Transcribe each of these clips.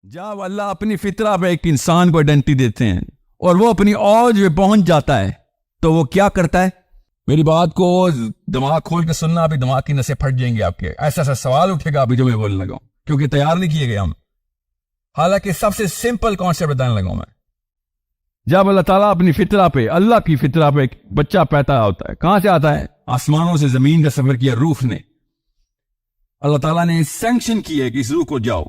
जब अल्लाह अपनी फितरा पे एक इंसान को आइडेंटिटी देते हैं और वो अपनी औज में पहुंच जाता है तो वो क्या करता है। मेरी बात को दिमाग खोल के सुनना, अभी दिमाग की नसें फट जाएंगे आपके। ऐसा ऐसा सवाल उठेगा अभी जो मैं बोलने लगा हूं, क्योंकि तैयार नहीं किए गए हम। हालांकि सबसे सिंपल कॉन्सेप्ट बताने लगा हूं मैं। जब अल्लाह ताला अपनी फितरा पे, अल्लाह की फितरा पे एक बच्चा पैदा होता है, कहां से आता है? आसमानों से जमीन का सफर किया रूह ने। अल्लाह ताला ने सैंक्शन किया है कि इस रूह को जाओ।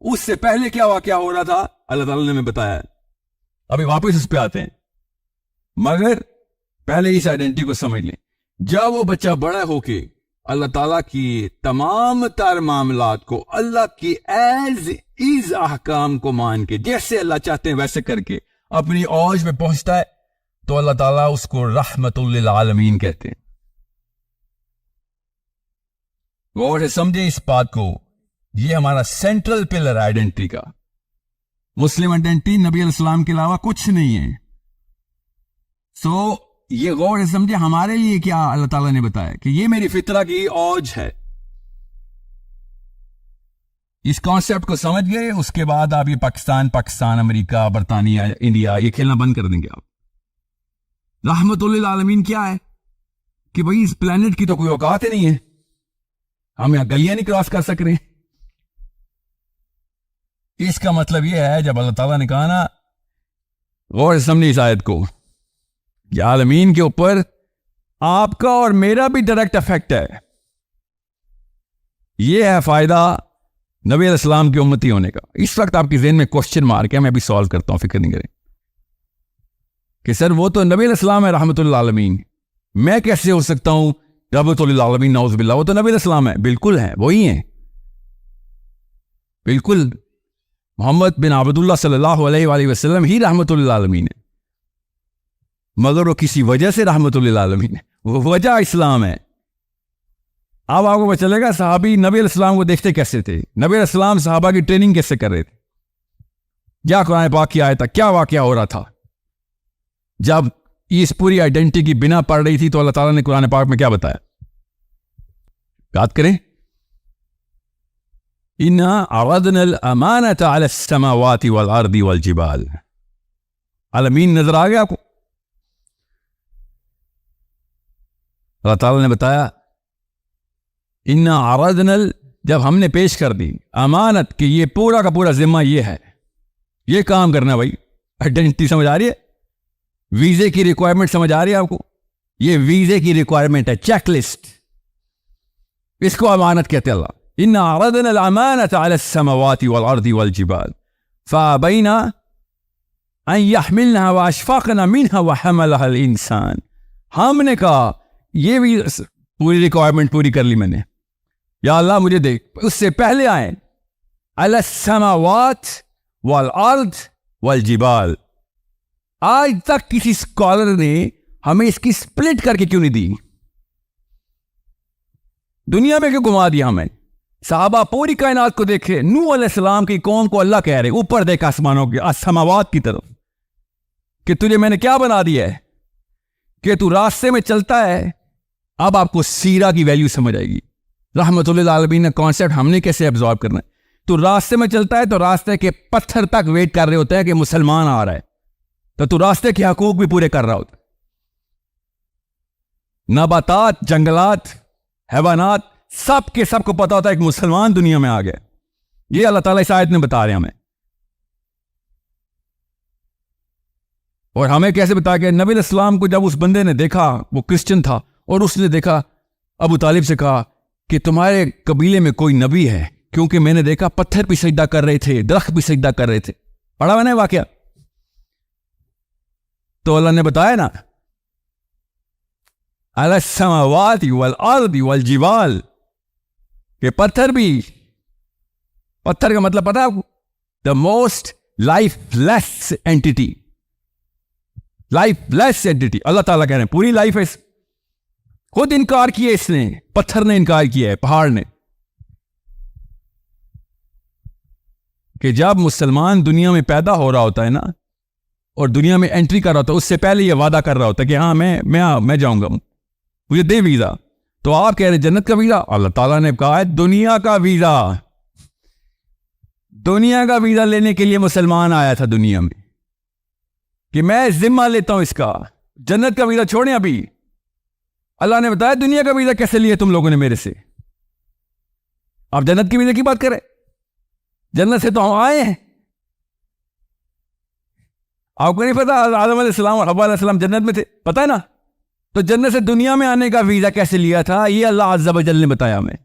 उससे पहले क्या वाकया हो रहा था अल्लाह ताला ने हमें बताया। अभी वापस उस पे आते हैं, मगर पहले इस आइडेंटिटी को समझ लें। जब वो बच्चा बड़ा होके अल्लाह ताला की तमाम तर मामलात को अल्लाह की एज इज अहकाम को मान के, जैसे अल्लाह चाहते हैं वैसे करके अपनी औज में पहुंचता है, तो अल्लाह ताला उसको रहमतुल लिल आलमीन कहते हैं। गौर से समझे इस बात को। ये हमारा सेंट्रल पिलर आइडेंटिटी का। मुस्लिम आइडेंटिटी नबी अलैहिस्सलाम के अलावा कुछ नहीं है। सो ये गौर से समझे हमारे लिए क्या अल्लाह ताला ने बताया कि ये मेरी फितरा की औज है। इस कॉन्सेप्ट को समझ गए, उसके बाद आप ये पाकिस्तान, अमेरिका, बरतानिया, इंडिया, ये खेलना बंद कर देंगे आप। रहमतुल लिल आलमीन क्या है कि भाई इस प्लेनेट की तो कोई औकात ही नहीं है, हम यहां गलियां नहीं क्रॉस कर सक रहे। इसका मतलब यह है, जब अल्लाह ताला ने कहा ना, गौर से समझिए इस आयत को, कि आलमीन के ऊपर आपका और मेरा भी डायरेक्ट इफेक्ट है। यह है फायदा नबी अलैहिस्सलाम की उम्मती होने का। इस वक्त आपकी ज़हन में क्वेश्चन मार्क है, मैं भी सॉल्व करता हूं, फिक्र नहीं करें कि सर वो तो नबी अलैहिस्सलाम है रहमतुल लिल आलमीन, मैं कैसे हो सकता हूं रहमतुल लिल आलमीन? नऊज़ बिल्लाह, वो तो नबी अलैहिस्सलाम है। बिल्कुल है, वही है, बिल्कुल मोहम्मद बिन अब्दुल्लाह सल्लल्लाहु अलैहि वसल्लम ही रहमतुल लिल आलमीन है, मगर वो किसी वजह से रहमतुल लिल आलमीन है। वो वजह इस्लाम है। अब आपको पता चलेगा सहाबी नबी अलैहिस्सलाम को देखते कैसे थे, नबी अलैहिस्सलाम सहाबा की ट्रेनिंग कैसे कर रहे थे, क्या कुरान पाक की आयत था, क्या वाकया हो रहा था। जब इस पूरी आइडेंटिटी की बिना पड़ रही थी तो अल्लाह ताला ने कुरान पाक में क्या बताया, याद करें। इन्ना अरदनल अमानत अला समावाति वल अर्दी वल जिबाल। आलमीन नजर आ गया आपको? अल्लाह ताला ने बताया इन्ना अरदनल, जब हमने पेश कर दी अमानत कि ये पूरा का पूरा जिम्मा ये है, ये काम करना। भाई आइडेंटिटी समझ आ रही है? वीजे की रिक्वायरमेंट समझ आ रही है आपको? ये वीजे की रिक्वायरमेंट है, चेकलिस्ट, इसको अमानत कहते हैं। अल्लाह इन्ना अरदनल अमानत अला समावाति वल अर्दी वल जिबाल फअबैना अन यहमिलनहा व अशफaqना मिनहा व हमलहा अल इंसान। हमने कहा ये भी पूरी रिक्वायरमेंट पूरी कर ली मैंने, या अल्लाह मुझे देख। उससे पहले आए अला समावात वल अर्द वल जिबाल। आज तक किसी स्कॉलर ने हमें इसकी स्प्लिट करके क्यों नहीं दी? दुनिया में क्यों घुमा दिया हमें? साहबा पूरी कायनात को देखे, नूह अलैहिस्सलाम की कौम को अल्लाह कह रहे ऊपर देख आसमानों के समावात की तरफ कि तुझे मैंने क्या बना दिया है कि तू रास्ते में चलता है। अब आपको सीरा की वैल्यू समझ आएगी। रहमतुल लिल आलमीन कॉन्सेप्ट हमने कैसे एब्जॉर्ब करना है। तू रास्ते में चलता है तो रास्ते के पत्थर तक वेट कर रहे होते हैं कि मुसलमान आ रहा है, तो तू रास्ते के हकूक भी पूरे कर रहा होता। नबातात, जंगलात, हैवानात, सब के सबको पता होता है कि मुसलमान दुनिया में आ गया। ये अल्लाह ताला इस आयत में बता रहे हैं हमें। और हमें कैसे बता के नबी अलैहिस्सलाम को जब उस बंदे ने देखा, वो क्रिश्चियन था, और उसने देखा, अबू तालिब से कहा कि तुम्हारे कबीले में कोई नबी है, क्योंकि मैंने देखा पत्थर पे सजदा कर रहे थे, दरख्त पे सजदा कर रहे थे। पढ़ा मैंने वाकया। तो अल्लाह ने बताया ना अला समावाति वल अर्दी वल जिबाल, कि पत्थर भी, पत्थर का मतलब पता है आपको? The most lifeless entity, lifeless entity. Allah Taala कह रहे हैं पूरी लाइफ है। खुद इनकार किया इसने, पत्थर ने इनकार किया है, पहाड़ ने, कि जब मुसलमान दुनिया में पैदा हो रहा होता है ना, और दुनिया में एंट्री कर रहा होता है, उससे पहले यह वादा कर रहा होता है कि हाँ मैं जाऊंगा, मुझे दे वीजा। तो आप कह रहे जन्नत का वीजा? अल्लाह ताला ने कहा है दुनिया का वीजा। दुनिया का वीजा लेने के लिए मुसलमान आया था दुनिया में कि मैं जिम्मा लेता हूं इसका, जन्नत का वीजा छोड़ें। अभी अल्लाह ने बताया दुनिया का वीजा कैसे लिया तुम लोगों ने मेरे से, आप जन्नत के वीजा की बात करें। जन्नत से तो हम आए हैं, आपको नहीं पता आदम अलैहिस्सलाम और हव्वा अलैहिस्सलाम जन्नत में थे, पता है ना। तो जन्नत से दुनिया में आने का वीजा कैसे लिया था ये अल्लाह अज़्ज़ा व जल ने बताया हमें।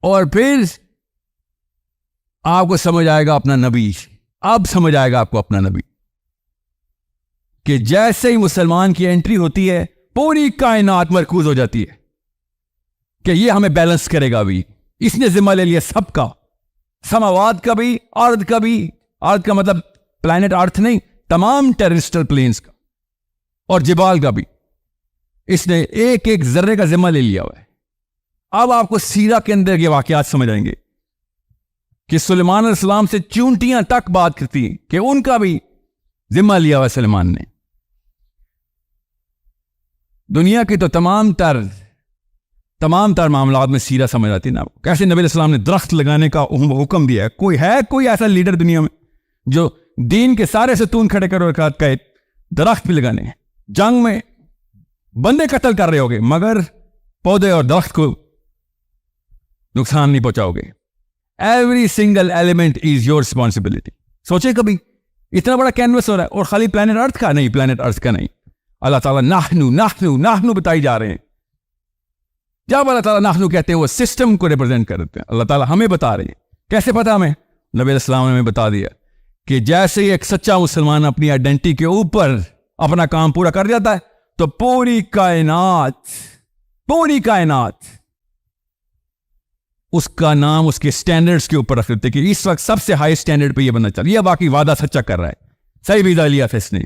और फिर आपको समझ आएगा अपना नबी, अब समझ आएगा आपको अपना नबी कि जैसे ही मुसलमान की एंट्री होती है पूरी कायनात मरकूज हो जाती है कि ये हमें बैलेंस करेगा। अभी इसने जिम्मा ले लिया सबका, समावात का भी, अर्थ का भी। अर्थ का मतलब प्लैनेट अर्थ नहीं, तमाम टेरेस्ट्रियल प्लेन्स का और जिबाल का भी। इसने एक एक जर्रे का जिम्मा ले लिया हुआ है। अब आपको सीरा के अंदर के वाकयात समझ आएंगे कि सुलेमान अलैहिस्सलाम से चूंटियां तक बात करती हैं कि उनका भी जिम्मा लिया हुआ सुलेमान ने। दुनिया की तो तमाम तर मामलात में सीरा समझ आती है ना। कैसे नबी अलैहिस्सलाम ने दरख्त लगाने का हुक्म दिया है। कोई ऐसा लीडर दुनिया में जो दीन के सारे सतून खड़े करो कहे दरख्त भी लगाने हैं। जंग में बंदे कत्ल कर रहे होगे मगर पौधे और दरख्त को नुकसान नहीं पहुंचाओगे। Every single element is your responsibility. सोचे कभी इतना बड़ा कैनवस हो रहा है और खाली प्लैनेट अर्थ का नहीं, प्लैनेट अर्थ का नहीं। अल्लाह ताला नाहनु नाहनु नाहनु बताई जा रहे हैं। जब अल्लाह ताला नाहनु कहते हैं वो सिस्टम को रिप्रेजेंट करते हैं। अल्लाह ताला हमें बता रहे हैं। कैसे पता हमें? नबी अलैहिस्सलाम ने हमें बता दिया कि जैसे ही एक सच्चा मुसलमान अपनी आइडेंटिटी के ऊपर अपना काम पूरा कर जाता है तो पूरी कायनात उसका नाम उसके स्टैंडर्ड्स के ऊपर रख देते कि इस वक्त सबसे हाई स्टैंडर्ड पे ये बनना चाहिए। यह बाकी वादा सच्चा कर रहा है, सही वीजा लिया था इसने।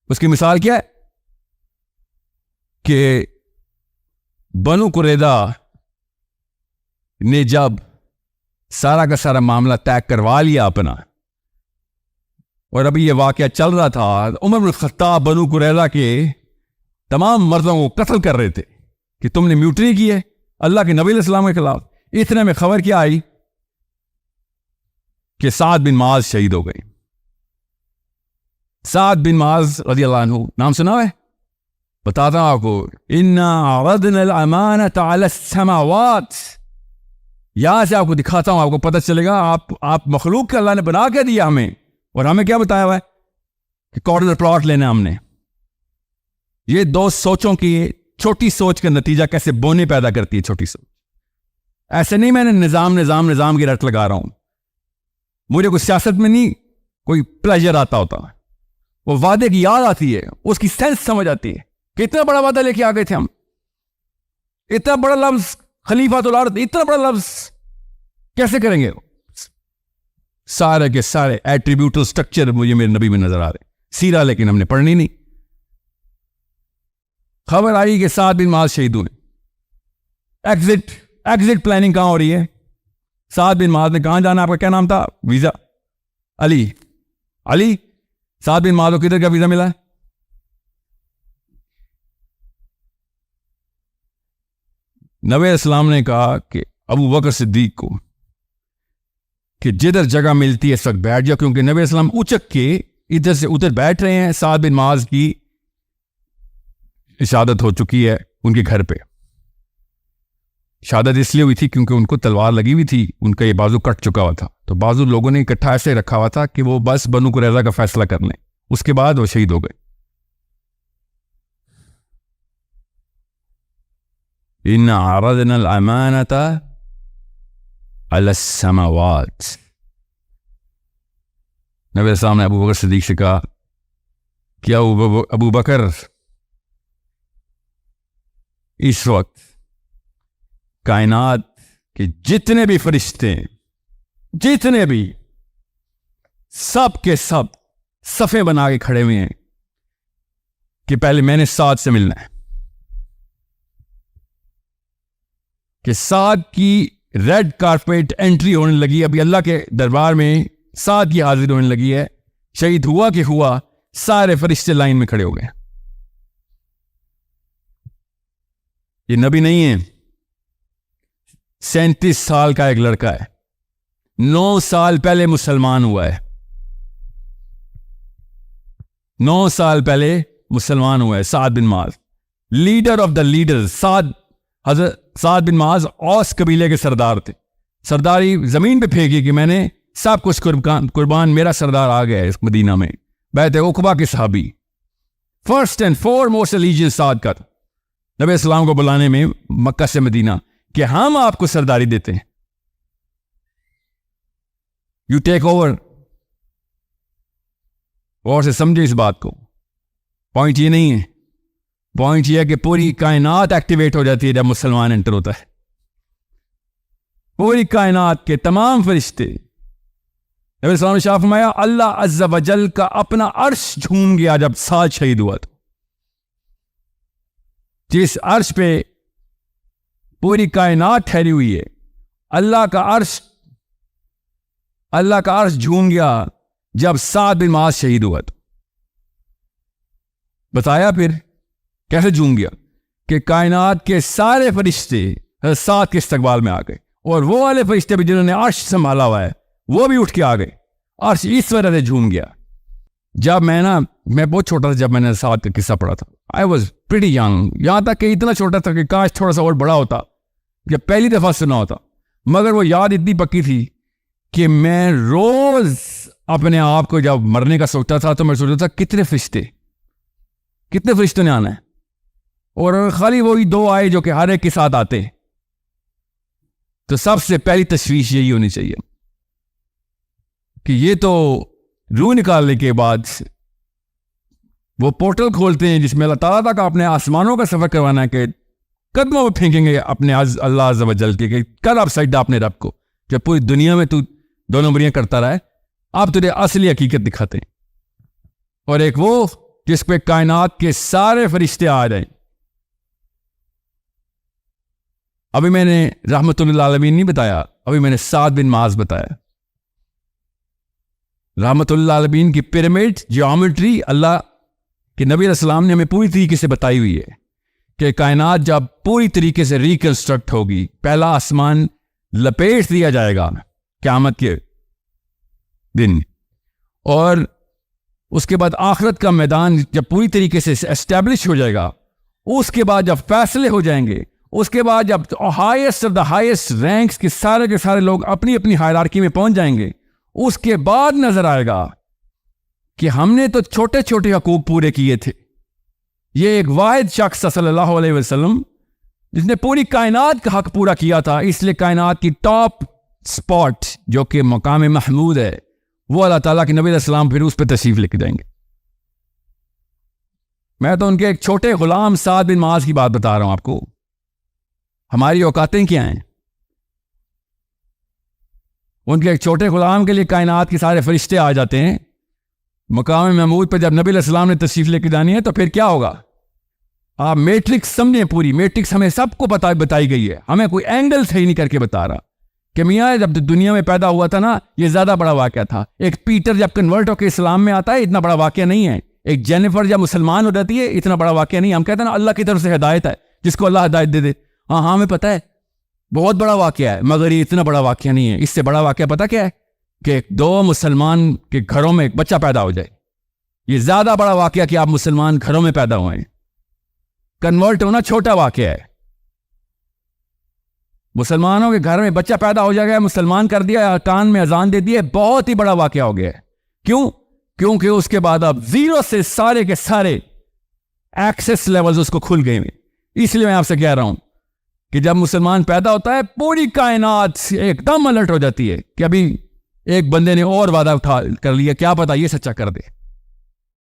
उसकी मिसाल क्या है कि बनु कुरैदा ने जब सारा का सारा मामला तय करवा लिया अपना और अभी ये वाकया चल रहा था, उमर बिन खत्ताब बनु कुरैदा के तमाम मर्दों को कत्ल कर रहे थे कि तुमने म्यूटनी की है अल्लाह के नबी अलैहिस्सलाम के खिलाफ। इतने में खबर क्या आई कि साद बिन माज शहीद हो गए। साद बिन माज रज़ियल्लाहु अन्हु, नाम सुना है? बताता हूं आपको। इन्ना अरदना अल-अमानता अला समावात, यहां से आपको दिखाता हूं, आपको पता चलेगा आप मखलूक के अल्लाह ने बना के दिया हमें। और हमें क्या बताया हुआ है कि कॉर्नर प्लॉट लेना हमने। ये दो सोचों की छोटी सोच का नतीजा कैसे बोने पैदा करती है छोटी सोच। ऐसे नहीं मैंने निजाम की रट लगा रहा हूं। मुझे कोई सियासत में नहीं कोई प्लेजर आता होता, वो वादे की याद आती है, उसकी सेंस समझ आती है कि इतना बड़ा वादा लेके आ गए थे हम। इतना बड़ा लफ्ज खलीफातुल अर्द, इतना बड़ा लफ्ज कैसे करेंगे? सारे के सारे एट्रीब्यूटल स्ट्रक्चर मुझे मेरे नबी में नजर आ रहे। सीरा लेकिन हमने पढ़नी नहीं। खबर आई कि साद बिन माज शहीद हुए। एग्जिट प्लानिंग कहां हो रही है? साद बिन माज ने कहां जाना? आपका क्या नाम था? वीजा अली। साद बिन माज को किधर का वीजा मिला है? नबी इस्लाम ने कहा कि अबू बकर सिद्दीक को कि जिधर जगह मिलती है इस वक्त बैठ जाओ, क्योंकि नबी इस्लाम उचक के इधर से उधर बैठ रहे हैं। साद बिन माज की शहादत हो चुकी है उनके घर पे। शहादत इसलिए हुई थी क्योंकि उनको तलवार लगी हुई थी, उनका ये बाजू कट चुका हुआ था। तो बाजू लोगों ने इकट्ठा ऐसे रखा हुआ था कि वो बस बनु कुरैज़ा का फैसला कर लें, उसके बाद वो शहीद हो गए। इन्ना अरदना अल-अमानता अला समावात। नबी अलैहि ने अबू बकर सिद्दीक से कहा कि अबू बकर, इस वक्त कायनात के जितने भी फरिश्ते, जितने भी, सब के सब सफ़े बना के खड़े हुए हैं कि पहले मैंने साद से मिलना है, कि साद की रेड कारपेट एंट्री होने लगी। अभी अल्लाह के दरबार में साद की हाजिर होने लगी है। शहीद हुआ कि हुआ, सारे फरिश्ते लाइन में खड़े हो गए। ये नबी नहीं है, 37 साल का एक लड़का है, 9 साल पहले मुसलमान हुआ है। 9 साल पहले मुसलमान हुआ है साद बिन माज, लीडर ऑफ द लीडर्स। हजरत साद बिन माज औस कबीले के सरदार थे। सरदारी जमीन पे फेंकी कि मैंने सब कुछ कुर्बान, मेरा सरदार आ गया है इस मदीना में। बैत उकबा के सहाबी, फर्स्ट एंड फॉरमोस्ट एलिजियस साद का था नबी इस्लाम को बुलाने में मक्का से मदीना कि हम आपको सरदारी देते हैं, यू टेक ओवर। और से समझे इस बात को। पॉइंट ये नहीं है, पॉइंट ये है कि पूरी कायनात एक्टिवेट हो जाती है जब मुसलमान एंटर होता है। पूरी कायनात के तमाम फरिश्ते, नबी सल्लल्लाहु अलैहि वसल्लम ने फरमाया अल्लाह अज़्ज़ा वजल का अपना अर्श झूम गया जब साद शहीद हुआ। तो जिस अर्श पे पूरी कायनात ठहरी हुई है, अल्लाह का अर्श झूम गया जब साद बिन माज शहीद हुआ। तो बताया फिर कैसे झूम गया कि कायनात के सारे फरिश्ते साद के इस्तकबाल में आ गए, और वो वाले फरिश्ते भी जिन्होंने अर्श संभाला हुआ है वो भी उठ के आ गए। अर्श इस वजह से झूम गया। जब मैं बहुत छोटा था जब मैंने साद का किस्सा पढ़ा था, आई वॉज प्रीटी यंग, यहां तक कि इतना छोटा था कि काश थोड़ा सा और बड़ा होता जब पहली दफा सुना होता। मगर वो याद इतनी पक्की थी कि मैं रोज अपने आप को जब मरने का सोचता था तो मैं सोचता था कितने फरिश्तों ने आना है, और खाली वही 2 आए जो कि हर एक के साथ आते। तो सबसे पहली तशवीश यही होनी चाहिए कि ये तो रूह निकालने के बाद वो पोर्टल खोलते हैं जिसमें अल्लाह ताला तक अपने आसमानों का सफर करवाना है कि कदमों में फेंकेंगे अपने अल्लाह अज़्ज़ा वजल के, कर आप सजदा अपने रब को। जब पूरी दुनिया में तू 2 नंबरियां करता रहा है, आप तुझे असली हकीकत दिखाते हैं। और एक वो जिस पे कायनात के सारे फरिश्ते आ जाए। अभी मैंने रहमतुल्लिल आलमीन नहीं बताया, अभी मैंने साद बिन माज बताया। रहमतुल्लिल आलमीन की पिरामिड ज्योमेट्री अल्लाह के नबी अलैहिस्सलाम ने हमें पूरी तरीके से बताई हुई है कि कायनात जब पूरी तरीके से रिकंस्ट्रक्ट होगी, पहला आसमान लपेट दिया जाएगा क़यामत के दिन, और उसके बाद आखिरत का मैदान जब पूरी तरीके से एस्टेब्लिश हो जाएगा, उसके बाद जब फैसले हो जाएंगे, उसके बाद जब highest of the highest ranks के सारे लोग अपनी अपनी हायरार्की में पहुंच जाएंगे, उसके बाद नजर आएगा कि हमने तो छोटे छोटे हकूक पूरे किए थे। ये एक वाहिद शख्स सल्लल्लाहु अलैहि वसल्लम जिसने पूरी कायनात का हक पूरा किया था, इसलिए कायनात की टॉप स्पॉट जो कि मकाम महमूद है, वो अल्लाह ताला के नबी अलैहिस्सलाम फिर उस पर तशरीफ लेके जाएंगे। मैं तो उनके एक छोटे गुलाम साद बिन माज की बात बता रहा हूं आपको। हमारी औकातें क्या हैं? उनके एक छोटे गुलाम के लिए कायनात के सारे फरिश्ते आ जाते हैं। मकाम महमूद पर जब नबी अलैहिस्सलाम ने तशरीफ लेके जानी है तो फिर क्या होगा? आप मैट्रिक्स समझें, पूरी मैट्रिक्स हमें सबको बताई गई है, हमें कोई एंगल सही नहीं करके बता रहा कि मियाँ जब दुनिया में पैदा हुआ था ना, ये ज्यादा बड़ा वाकया था। एक पीटर जब कन्वर्ट होकर इस्लाम में आता है, इतना बड़ा वाकया नहीं है। एक जेनिफर जब मुसलमान हो जाती है, इतना बड़ा वाकया नहीं। हम कहते हैं ना अल्लाह की तरफ से हिदायत है, जिसको अल्लाह हिदायत दे दे। हाँ हमें पता है बहुत बड़ा वाकया है, मगर ये इतना बड़ा वाकया नहीं है। इससे बड़ा वाकया पता क्या है? कि 2 मुसलमान के घरों में एक बच्चा पैदा हो जाए। ये ज्यादा बड़ा वाकया कि आप मुसलमान घरों में पैदा हुए। कन्वर्ट होना छोटा वाकया है। मुसलमानों के घर में बच्चा पैदा हो जाएगा, मुसलमान कर दिया, कान में अजान दे दिए, बहुत ही बड़ा वाकया हो गया है। क्यों? क्योंकि उसके बाद अब 0 से सारे के सारे एक्सेस लेवल्स उसको खुल गए। इसलिए मैं आपसे कह रहा हूं कि जब मुसलमान पैदा होता है, पूरी कायनात एकदम अलर्ट हो जाती है कि अभी एक बंदे ने और वादा उठा कर लिया, क्या पता ये सच्चा कर दे।